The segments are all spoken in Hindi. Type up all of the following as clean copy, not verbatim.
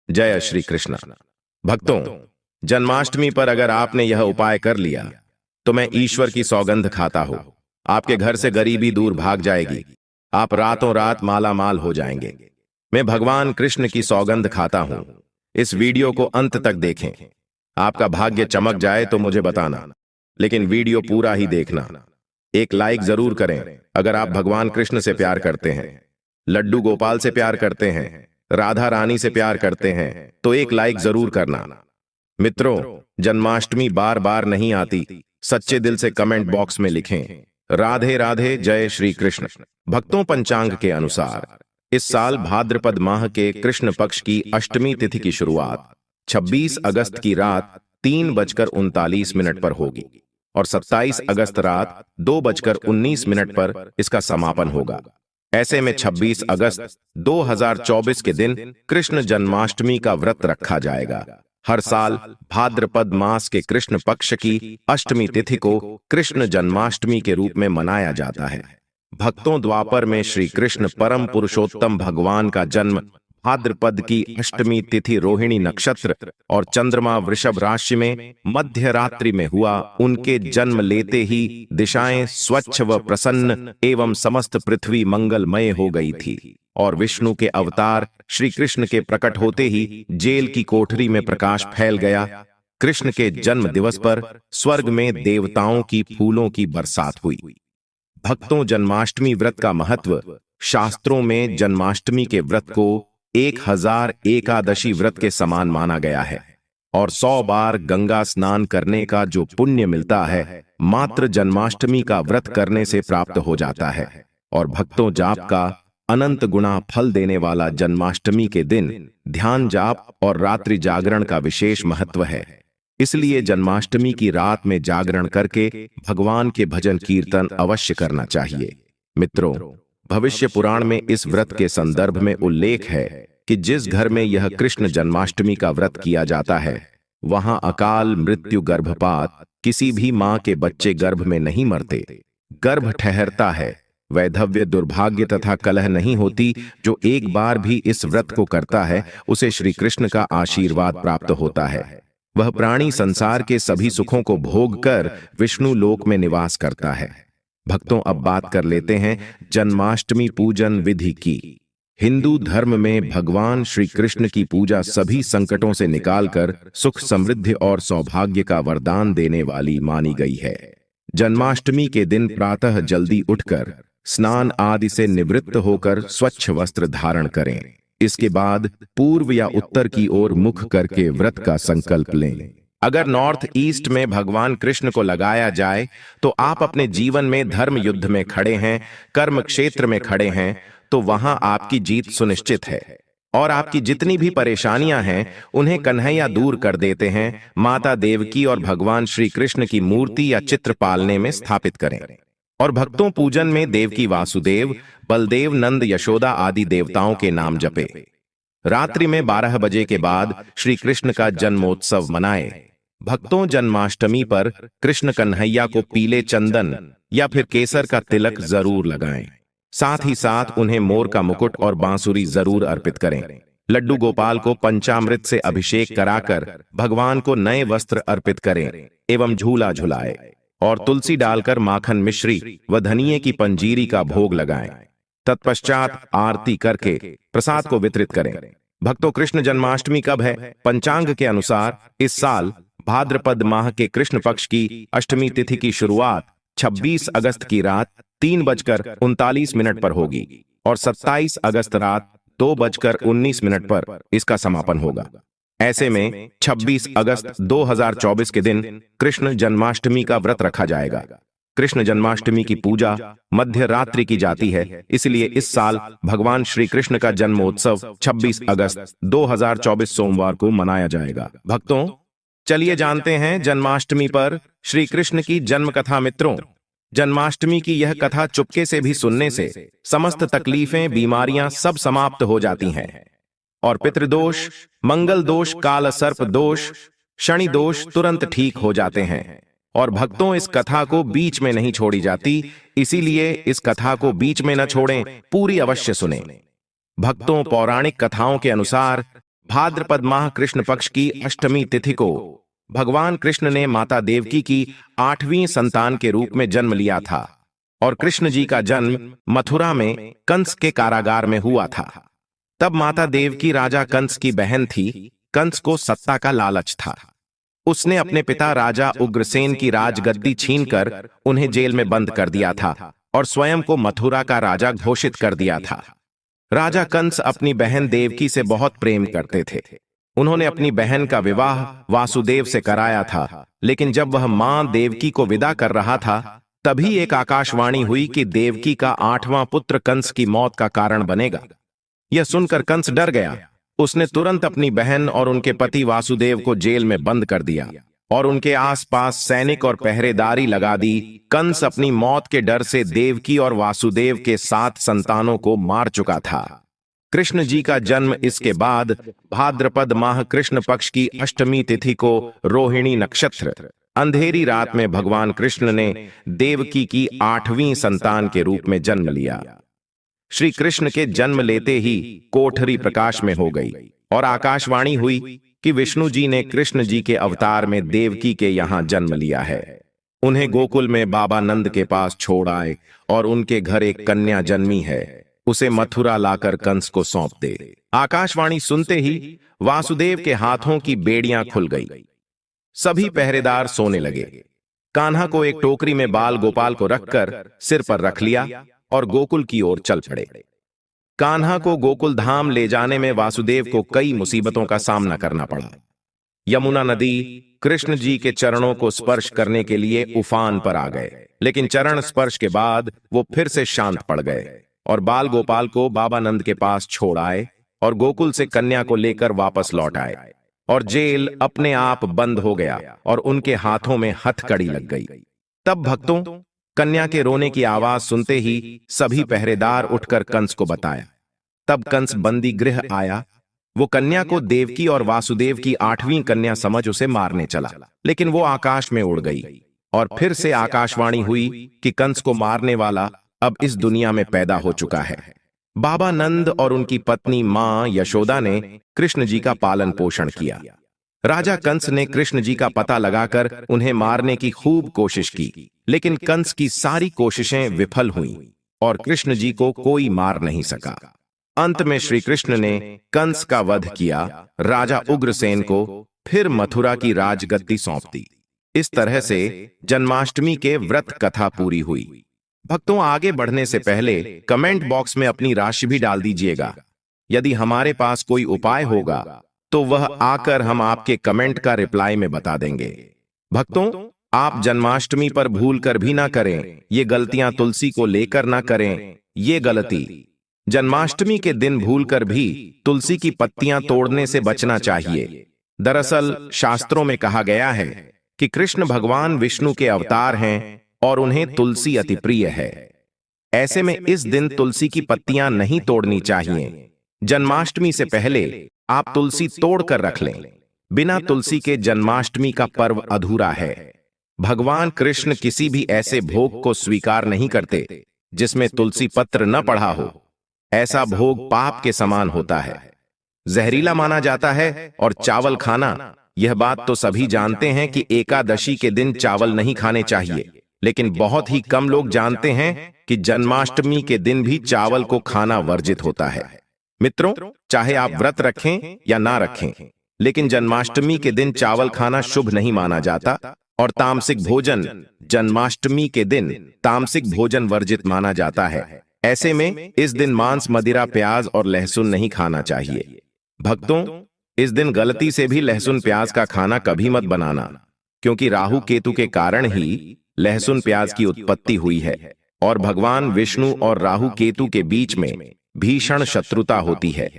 जय श्री कृष्ण। भक्तों, जन्माष्टमी पर अगर आपने यह उपाय कर लिया तो मैं ईश्वर की सौगंध खाता हूं, आपके घर से गरीबी दूर भाग जाएगी, आप रातों रात माला माल हो जाएंगे। मैं भगवान कृष्ण की सौगंध खाता हूं। इस वीडियो को अंत तक देखें। आपका भाग्य चमक जाए तो मुझे बताना, लेकिन वीडियो पूरा ही देखना। एक लाइक जरूर करें अगर आप भगवान कृष्ण से प्यार करते हैं, लड्डू गोपाल से प्यार करते हैं, राधा रानी से प्यार करते हैं तो एक लाइक जरूर करना। मित्रों, जन्माष्टमी बार बार नहीं आती, सच्चे दिल से कमेंट बॉक्स में लिखें राधे राधे, जय श्री कृष्ण। भक्तों, पंचांग के अनुसार इस साल भाद्रपद माह के कृष्ण पक्ष की अष्टमी तिथि की शुरुआत 26 अगस्त की रात 3:39 पर होगी और 27 अगस्त रात 2:19 पर इसका समापन होगा। ऐसे में 26 अगस्त 2024 के दिन कृष्ण जन्माष्टमी का व्रत रखा जाएगा। हर साल भाद्रपद मास के कृष्ण पक्ष की अष्टमी तिथि को कृष्ण जन्माष्टमी के रूप में मनाया जाता है। भक्तों, द्वापर में श्री कृष्ण परम पुरुषोत्तम भगवान का जन्म भाद्रपद की अष्टमी तिथि रोहिणी नक्षत्र और चंद्रमा वृषभ राशि में मध्य रात्रि में हुआ। उनके जन्म लेते ही दिशाएं स्वच्छ व प्रसन्न एवं समस्त पृथ्वी मंगलमय हो गई थी और विष्णु के अवतार श्री कृष्ण के प्रकट होते ही जेल की कोठरी में प्रकाश फैल गया। कृष्ण के जन्म दिवस पर स्वर्ग में देवताओं की फूलों की बरसात हुई। भक्तों, जन्माष्टमी व्रत का महत्व। शास्त्रों में जन्माष्टमी के व्रत को 1000 एकादशी व्रत के समान माना गया है और 100 बार गंगा स्नान करने का जो पुण्य मिलता है, मात्र जन्माष्टमी का व्रत करने से प्राप्त हो जाता है। और भक्तों, जाप का अनंत गुणा फल देने वाला जन्माष्टमी के दिन ध्यान जाप और रात्रि जागरण का विशेष महत्व है। इसलिए जन्माष्टमी की रात में जागरण करके भगवान के भजन कीर्तन अवश्य करना चाहिए। मित्रों, भविष्य पुराण में इस व्रत के संदर्भ में उल्लेख है कि जिस घर में यह कृष्ण जन्माष्टमी का व्रत किया जाता है, वहां अकाल मृत्यु, गर्भपात, किसी भी मां के बच्चे गर्भ में नहीं मरते, गर्भ ठहरता है, वैधव्य, दुर्भाग्य तथा कलह नहीं होती। जो एक बार भी इस व्रत को करता है उसे श्री कृष्ण का आशीर्वाद प्राप्त होता है। वह प्राणी संसार के सभी सुखों को भोग कर विष्णु लोक में निवास करता है। भक्तों, अब बात कर लेते हैं जन्माष्टमी पूजन विधि की। हिंदू धर्म में भगवान श्री कृष्ण की पूजा सभी संकटों से निकालकर सुख, समृद्धि और सौभाग्य का वरदान देने वाली मानी गई है। जन्माष्टमी के दिन प्रातः जल्दी उठकर स्नान आदि से निवृत्त होकर स्वच्छ वस्त्र धारण करें। इसके बाद पूर्व या उत्तर की ओर मुख करके व्रत का संकल्प लें। अगर नॉर्थ ईस्ट में भगवान कृष्ण को लगाया जाए तो आप अपने जीवन में धर्म युद्ध में खड़े हैं, कर्म क्षेत्र में खड़े हैं, तो वहां आपकी जीत सुनिश्चित है और आपकी जितनी भी परेशानियां हैं उन्हें कन्हैया दूर कर देते हैं। माता देवकी और भगवान श्री कृष्ण की मूर्ति या चित्र पालने में स्थापित करें। और भक्तों, पूजन में देवकी वासुदेव, बलदेव, नंद, यशोदा आदि देवताओं के नाम जपे। रात्रि में 12 बजे के बाद श्री कृष्ण का जन्मोत्सव मनाए। भक्तों, जन्माष्टमी पर कृष्ण कन्हैया को पीले चंदन या फिर केसर का तिलक जरूर लगाएं। साथ ही साथ उन्हें मोर का मुकुट और बांसुरी जरूर अर्पित करें। लड्डू गोपाल को पंचामृत से अभिषेक कराकर भगवान को नए वस्त्र अर्पित करें एवं झूला झुलाए और तुलसी डालकर माखन मिश्री व धनिये की पंजीरी का भोग लगाएं। तत्पश्चात आरती करके प्रसाद को वितरित करें। भक्तों, कृष्ण जन्माष्टमी कब है? पंचांग के अनुसार इस साल भाद्रपद माह के कृष्ण पक्ष की अष्टमी तिथि की शुरुआत 26 अगस्त की रात 3:39 पर होगी और 27 अगस्त रात 2:19 पर इसका समापन होगा। ऐसे में 26 अगस्त 2024 के दिन कृष्ण जन्माष्टमी का व्रत रखा जाएगा। कृष्ण जन्माष्टमी की पूजा मध्य रात्रि की जाती है, इसलिए इस साल भगवान श्री कृष्ण का जन्मोत्सव 26 अगस्त 2024 सोमवार को मनाया जाएगा। भक्तों, चलिए जानते हैं जन्माष्टमी पर श्री कृष्ण की जन्म कथा। मित्रों, जन्माष्टमी की यह कथा चुपके से भी सुनने से समस्त तकलीफें, बीमारियां सब समाप्त हो जाती हैं और पितृदोष, मंगल दोष, काल सर्प दोष, शनि दोष तुरंत ठीक हो जाते हैं। और भक्तों, इस कथा को बीच में नहीं छोड़ी जाती, इसीलिए इस कथा को बीच में न छोड़ें, पूरी अवश्य सुनें। भक्तों, पौराणिक कथाओं के अनुसार भाद्रपद माह कृष्ण पक्ष की अष्टमी तिथि को भगवान कृष्ण ने माता देवकी की 8वीं संतान के रूप में जन्म लिया था और कृष्ण जी का जन्म मथुरा में कंस के कारागार में हुआ था। तब माता देवकी राजा कंस की बहन थी। कंस को सत्ता का लालच था। उसने अपने पिता राजा उग्रसेन की राजगद्दी छीनकर उन्हें जेल में बंद कर दिया था और स्वयं को मथुरा का राजा घोषित कर दिया था। राजा कंस अपनी बहन देवकी से बहुत प्रेम करते थे। उन्होंने अपनी बहन का विवाह वासुदेव से कराया था, लेकिन जब वह मां देवकी को विदा कर रहा था, तभी एक आकाशवाणी हुई कि देवकी का 8वां पुत्र कंस की मौत का कारण बनेगा। यह सुनकर कंस डर गया। उसने तुरंत अपनी बहन और उनके पति वासुदेव को जेल में बंद कर दिया और उनके आसपास सैनिक और पहरेदारी लगा दी। कंस अपनी मौत के डर से देवकी और वासुदेव के 7 संतानों को मार चुका था। कृष्ण जी का जन्म इसके बाद भाद्रपद माह कृष्ण पक्ष की अष्टमी तिथि को रोहिणी नक्षत्र अंधेरी रात में भगवान कृष्ण ने देवकी की 8वीं संतान के रूप में जन्म लिया। श्री कृष्ण के जन्म लेते ही कोठरी प्रकाश में हो गई और आकाशवाणी हुई कि विष्णु जी ने कृष्ण जी के अवतार में देवकी के यहां जन्म लिया है। उन्हें गोकुल में बाबा नंद के पास छोड़ आए और उनके घर एक कन्या जन्मी है, उसे मथुरा लाकर कंस को सौंप दे। आकाशवाणी सुनते ही वासुदेव के हाथों की बेड़ियां खुल गई। सभी पहरेदार सोने लगे। कान्हा को एक टोकरी में बाल गोपाल को रखकर सिर पर रख लिया और गोकुल की ओर चल पड़े। कान्हा को गोकुल धाम ले जाने में वासुदेव को कई मुसीबतों का सामना करना पड़ा। यमुना नदी कृष्ण जी के चरणों को स्पर्श करने के लिए उफान पर आ गए, लेकिन चरण स्पर्श के बाद वो फिर से शांत पड़ गए और बाल गोपाल को बाबा नंद के पास छोड़ आए और गोकुल से कन्या को लेकर वापस लौट आए और जेल अपने आप बंद हो गया और उनके हाथों में हथकड़ी लग गई। तब भक्तों, कन्या के रोने की आवाज सुनते ही सभी पहरेदार उठकर कंस को बताया। तब कंस बंदी गृह आया। वो कन्या को देवकी और वासुदेव की 8वीं कन्या समझ उसे मारने चला, लेकिन वो आकाश में उड़ गई और फिर से आकाशवाणी हुई कि कंस को मारने वाला अब इस दुनिया में पैदा हो चुका है। बाबा नंद और उनकी पत्नी मां यशोदा ने कृष्ण जी का पालन पोषण किया। राजा कंस ने कृष्ण जी का पता लगाकर उन्हें मारने की खूब कोशिश की, लेकिन कंस की सारी कोशिशें विफल हुईं और कृष्ण जी को कोई मार नहीं सका। अंत में श्री कृष्ण ने कंस का वध किया, राजा उग्रसेन को फिर मथुरा की राजगद्दी सौंप दी। इस तरह से जन्माष्टमी के व्रत कथा पूरी हुई। भक्तों, आगे बढ़ने से पहले कमेंट बॉक्स में अपनी राशि भी डाल दीजिएगा। यदि हमारे पास कोई उपाय होगा तो वह आकर हम आपके कमेंट का रिप्लाई में बता देंगे। भक्तों, आप जन्माष्टमी पर भूल कर भी ना करें। ये गलतियां तुलसी को लेकर ना करें। ये गलती जन्माष्टमी के दिन भूलकर भी तुलसी की पत्तियां तोड़ने से बचना चाहिए। दरअसल शास्त्रों में कहा गया है कि कृष्ण भगवान विष्णु के अवतार हैं और उन्हें तुलसी अति प्रिय है। ऐसे में इस दिन तुलसी की पत्तियां नहीं तोड़नी चाहिए। जन्माष्टमी से पहले आप तुलसी तोड़कर रख लें। बिना तुलसी के जन्माष्टमी का पर्व अधूरा है। भगवान कृष्ण किसी भी ऐसे भोग को स्वीकार नहीं करते जिसमें तुलसी पत्र न पड़ा हो। ऐसा भोग पाप के समान होता है, जहरीला माना जाता है। और चावल खाना, यह बात तो सभी जानते हैं कि एकादशी के दिन चावल नहीं खाने चाहिए, लेकिन बहुत ही कम लोग जानते हैं कि जन्माष्टमी के दिन भी चावल को खाना वर्जित होता है। मित्रों, चाहे आप व्रत रखें या ना रखें, लेकिन जन्माष्टमी के दिन चावल खाना शुभ नहीं माना जाता और तामसिक भोजन जन्माष्टमी के दिन तामसिक भोजन वर्जित माना जाता है। ऐसे में इस दिन मांस, मदिरा, प्याज और लहसुन नहीं खाना चाहिए। भक्तों, इस दिन गलती से भी लहसुन प्याज का खाना कभी मत बनाना, क्योंकि राहु केतु के कारण ही लहसुन प्याज की उत्पत्ति हुई है और भगवान विष्णु और राहु केतु के बीच में भीषण शत्रुता होती है।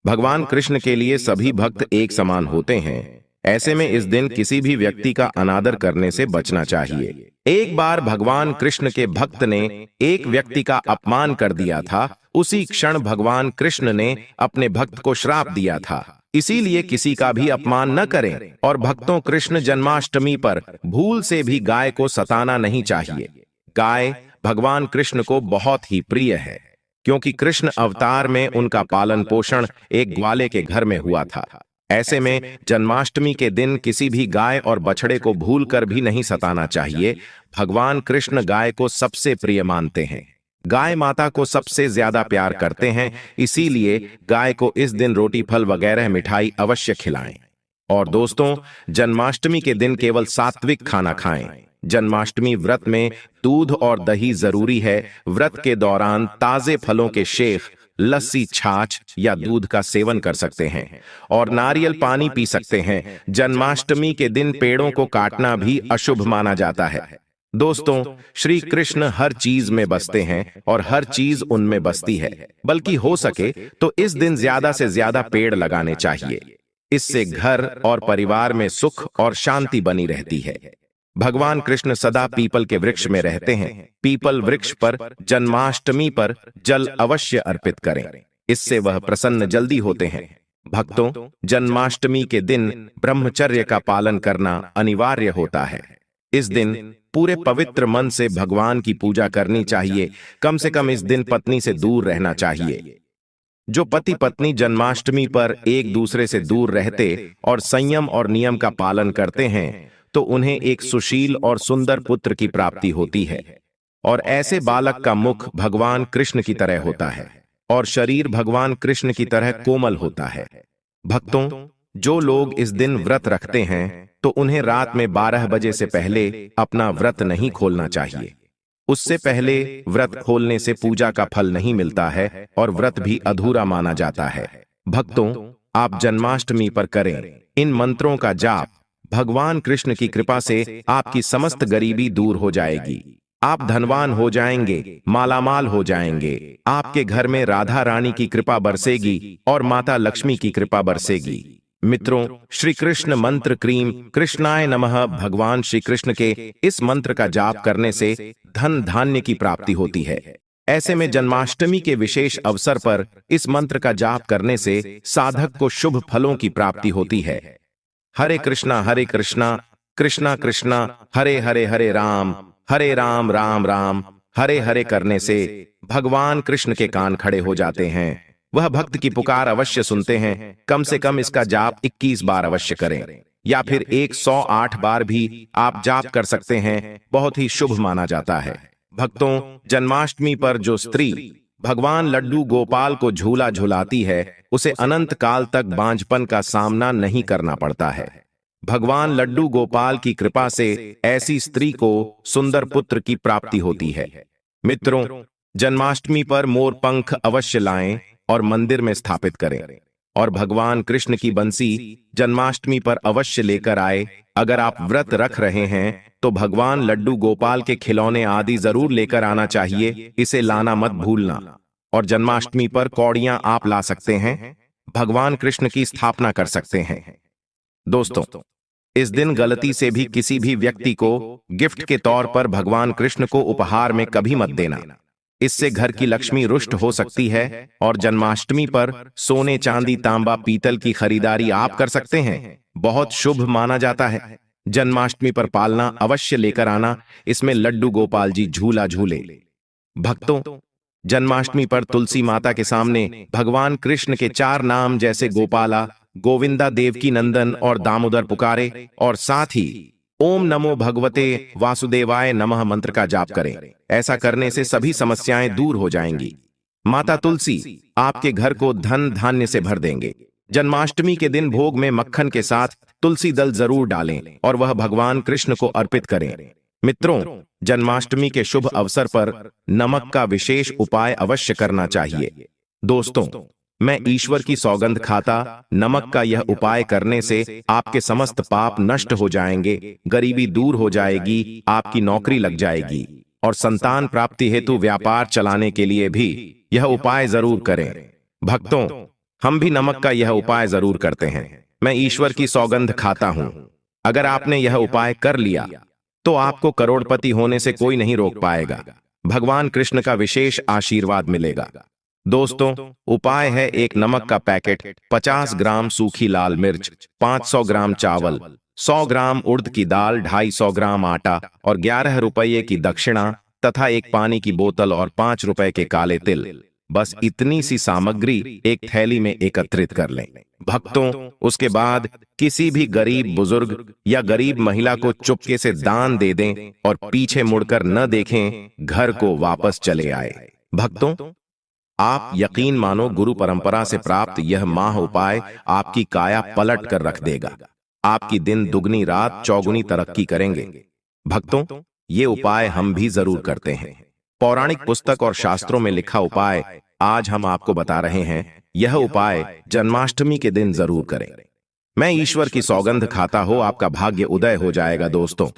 भगवान कृष्ण के लिए सभी भक्त एक समान होते हैं। ऐसे में इस दिन किसी भी व्यक्ति का अनादर करने से बचना चाहिए। एक बार भगवान कृष्ण के भक्त ने एक व्यक्ति का अपमान कर दिया था। उसी क्षण भगवान कृष्ण ने अपने भक्त को श्राप दिया था। इसीलिए किसी का भी अपमान न करें और भक्तों, कृष्ण जन्माष्टमी पर भूल से भी गाय को सताना नहीं चाहिए। गाय भगवान कृष्ण को बहुत ही प्रिय है, क्योंकि कृष्ण अवतार में उनका पालन पोषण एक ग्वाले के घर में हुआ था। ऐसे में जन्माष्टमी के दिन किसी भी गाय और बछड़े को भूलकर भी नहीं सताना चाहिए। भगवान कृष्ण गाय को सबसे प्रिय मानते हैं, गाय माता को सबसे ज्यादा प्यार करते हैं, इसीलिए गाय को इस दिन रोटी फल वगैरह मिठाई अवश्य खिलाएं। और दोस्तों, जन्माष्टमी के दिन केवल सात्विक खाना खाएं। जन्माष्टमी व्रत में दूध और दही जरूरी है। व्रत के दौरान ताजे फलों के शेक, लस्सी, छाछ या दूध का सेवन कर सकते हैं और नारियल पानी पी सकते हैं। जन्माष्टमी के दिन पेड़ों को काटना भी अशुभ माना जाता है। दोस्तों, श्री कृष्ण हर चीज में बसते हैं और हर चीज उनमें बसती है, बल्कि हो सके तो इस दिन ज्यादा से ज्यादा पेड़ लगाने चाहिए। इससे घर और परिवार में सुख और शांति बनी रहती है। भगवान कृष्ण सदा पीपल के वृक्ष में रहते हैं। पीपल वृक्ष पर जन्माष्टमी पर जल अवश्य अर्पित करें, इससे वह प्रसन्न जल्दी होते हैं। भक्तों, जन्माष्टमी के दिन ब्रह्मचर्य का पालन करना अनिवार्य होता है। इस दिन पूरे पवित्र मन से भगवान की पूजा करनी चाहिए। कम से कम इस दिन पत्नी से दूर रहना चाहिए। जो पति पत्नी जन्माष्टमी पर एक दूसरे से दूर रहते और संयम और नियम का पालन करते हैं, तो उन्हें एक सुशील और सुंदर पुत्र की प्राप्ति होती है। और ऐसे बालक का मुख भगवान कृष्ण की तरह होता है और शरीर भगवान कृष्ण की तरह कोमल होता है। भक्तों, जो लोग इस दिन व्रत रखते हैं तो उन्हें रात में 12 बजे से पहले अपना व्रत नहीं खोलना चाहिए। उससे पहले व्रत खोलने से पूजा का फल नहीं मिलता है और व्रत भी अधूरा माना जाता है। भक्तों, आप जन्माष्टमी पर करें इन मंत्रों का जाप। भगवान कृष्ण की कृपा से आपकी समस्त गरीबी दूर हो जाएगी। आप धनवान हो जाएंगे, मालामाल हो जाएंगे। आपके घर में राधा रानी की कृपा बरसेगी और माता लक्ष्मी की कृपा बरसेगी। मित्रों, श्री कृष्ण मंत्र क्रीम कृष्णाय नमः भगवान श्री कृष्ण के इस मंत्र का जाप करने से धन धान्य की प्राप्ति होती है। ऐसे में जन्माष्टमी के विशेष अवसर पर इस मंत्र का जाप करने से साधक को शुभ फलों की प्राप्ति होती है। हरे कृष्णा कृष्णा कृष्णा हरे हरे, हरे राम राम हरे हरे करने से भगवान कृष्ण के कान खड़े हो जाते हैं। वह भक्त की पुकार अवश्य सुनते हैं। कम से कम इसका जाप 21 बार अवश्य करें या फिर 108 बार भी आप जाप कर सकते हैं। बहुत ही शुभ माना जाता है। भक्तों, जन्माष्टमी पर जो स्त्री भगवान लड्डू गोपाल को झूला झुलाती है, उसे अनंत काल तक बांझपन का सामना नहीं करना पड़ता है। भगवान लड्डू गोपाल की कृपा से ऐसी स्त्री को सुंदर पुत्र की प्राप्ति होती है। मित्रों, जन्माष्टमी पर मोर पंख अवश्य लाएं और मंदिर में स्थापित करें और भगवान कृष्ण की बंसी जन्माष्टमी पर अवश्य लेकर आए। अगर आप व्रत रख रहे हैं तो भगवान लड्डू गोपाल के खिलौने आदि जरूर लेकर आना चाहिए, इसे लाना मत भूलना। और जन्माष्टमी पर कौड़ियां आप ला सकते हैं, भगवान कृष्ण की स्थापना कर सकते हैं। दोस्तों, इस दिन गलती से भी किसी भी व्यक्ति को गिफ्ट के तौर पर भगवान कृष्ण को उपहार में कभी मत देना। इससे घर की लक्ष्मी रुष्ट हो सकती है। और जन्माष्टमी पर सोने, चांदी, तांबा, पीतल की खरीदारी आप कर सकते हैं, बहुत शुभ माना जाता है। जन्माष्टमी पर पालना अवश्य लेकर आना, इसमें लड्डू गोपाल जी झूला झूले। भक्तों, जन्माष्टमी पर तुलसी माता के सामने भगवान कृष्ण के 4 नाम जैसे गोपाला, गोविंदा, देवकी नंदन और दामोदर पुकारे और साथ ही ओम नमो भगवते वासुदेवाय नमः मंत्र का जाप करें। ऐसा करने से सभी समस्याएं दूर हो जाएंगी। माता तुलसी आपके घर को धन धान्य से भर देंगे। जन्माष्टमी के दिन भोग में मक्खन के साथ तुलसी दल जरूर डालें और वह भगवान कृष्ण को अर्पित करें। मित्रों, जन्माष्टमी के शुभ अवसर पर नमक का विशेष उपाय अवश्य करना चाहिए। दोस्तों, मैं ईश्वर की सौगंध खाता, नमक का यह उपाय करने से आपके समस्त पाप नष्ट हो जाएंगे, गरीबी दूर हो जाएगी, आपकी नौकरी लग जाएगी और संतान प्राप्ति हेतु व्यापार चलाने के लिए भी यह उपाय जरूर करें। भक्तों, हम भी नमक का यह उपाय जरूर करते हैं। मैं ईश्वर की सौगंध खाता हूं। अगर आपने यह उपाय कर लिया तो आपको करोड़पति होने से कोई नहीं रोक पाएगा। भगवान कृष्ण का विशेष आशीर्वाद मिलेगा। दोस्तों, उपाय है एक नमक का पैकेट, 50 ग्राम सूखी लाल मिर्च, 500 ग्राम चावल, 100 ग्राम उड़द की दाल, 250 ग्राम आटा और 11 रुपये की दक्षिणा तथा एक पानी की बोतल और 5 रुपए के काले तिल। बस इतनी सी सामग्री एक थैली में एकत्रित कर लें। भक्तों, उसके बाद किसी भी गरीब बुजुर्ग या गरीब महिला को चुपके से दान दे दें और पीछे मुड़कर न देखें, घर को वापस चले आए। भक्तों, आप यकीन मानो, गुरु परंपरा से प्राप्त यह माह उपाय आपकी काया पलट कर रख देगा। आपकी दिन दुगनी रात चौगुनी तरक्की करेंगे। भक्तों, ये उपाय हम भी जरूर करते हैं। पौराणिक पुस्तक और शास्त्रों में लिखा उपाय आज हम आपको बता रहे हैं। यह उपाय जन्माष्टमी के दिन जरूर करें। मैं ईश्वर की सौगंध खाता हो, आपका भाग्य उदय हो जाएगा। दोस्तों,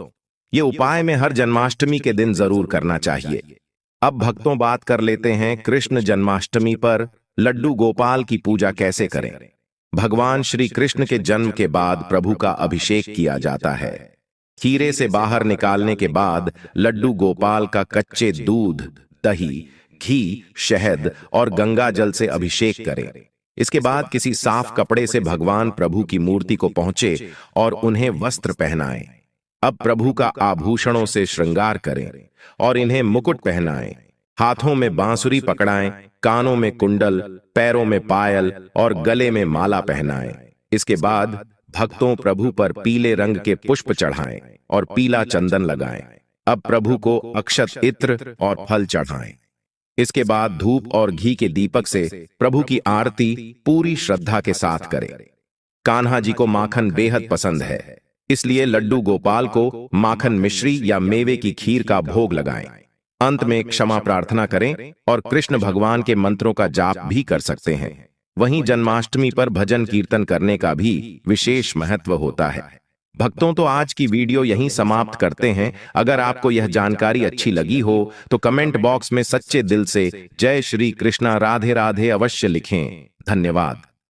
ये उपाय में हर जन्माष्टमी के दिन जरूर करना चाहिए। अब भक्तों, बात कर लेते हैं कृष्ण जन्माष्टमी पर लड्डू गोपाल की पूजा कैसे करें। भगवान श्री कृष्ण के जन्म के बाद प्रभु का अभिषेक किया जाता है। खीरे से बाहर निकालने के बाद लड्डू गोपाल का कच्चे दूध, दही, घी, शहद और गंगा जल से अभिषेक करें। इसके बाद किसी साफ कपड़े से भगवान प्रभु की मूर्ति को पहुंचे और उन्हें वस्त्र पहनाएं। अब प्रभु का आभूषणों से श्रृंगार करें और इन्हें मुकुट पहनाएं। हाथों में बांसुरी पकड़ाएं, कानों में कुंडल, पैरों में पायल और गले में माला पहनाएं। इसके बाद भक्तों, प्रभु पर पीले रंग के पुष्प चढ़ाएं और पीला चंदन लगाएं। अब प्रभु को अक्षत, इत्र और फल चढ़ाएं। इसके बाद धूप और घी के दीपक से प्रभु की आरती पूरी श्रद्धा के साथ करें। कान्हा जी को माखन बेहद पसंद है, इसलिए लड्डू गोपाल को माखन मिश्री या मेवे की खीर का भोग लगाएं। अंत में क्षमा प्रार्थना करें और कृष्ण भगवान के मंत्रों का जाप भी कर सकते हैं। वहीं जन्माष्टमी पर भजन कीर्तन करने का भी विशेष महत्व होता है। भक्तों, तो आज की वीडियो यहीं समाप्त करते हैं। अगर आपको यह जानकारी अच्छी लगी हो तो कमेंट बॉक्स में सच्चे दिल से जय श्री कृष्णा, राधे राधे अवश्य लिखें। धन्यवाद।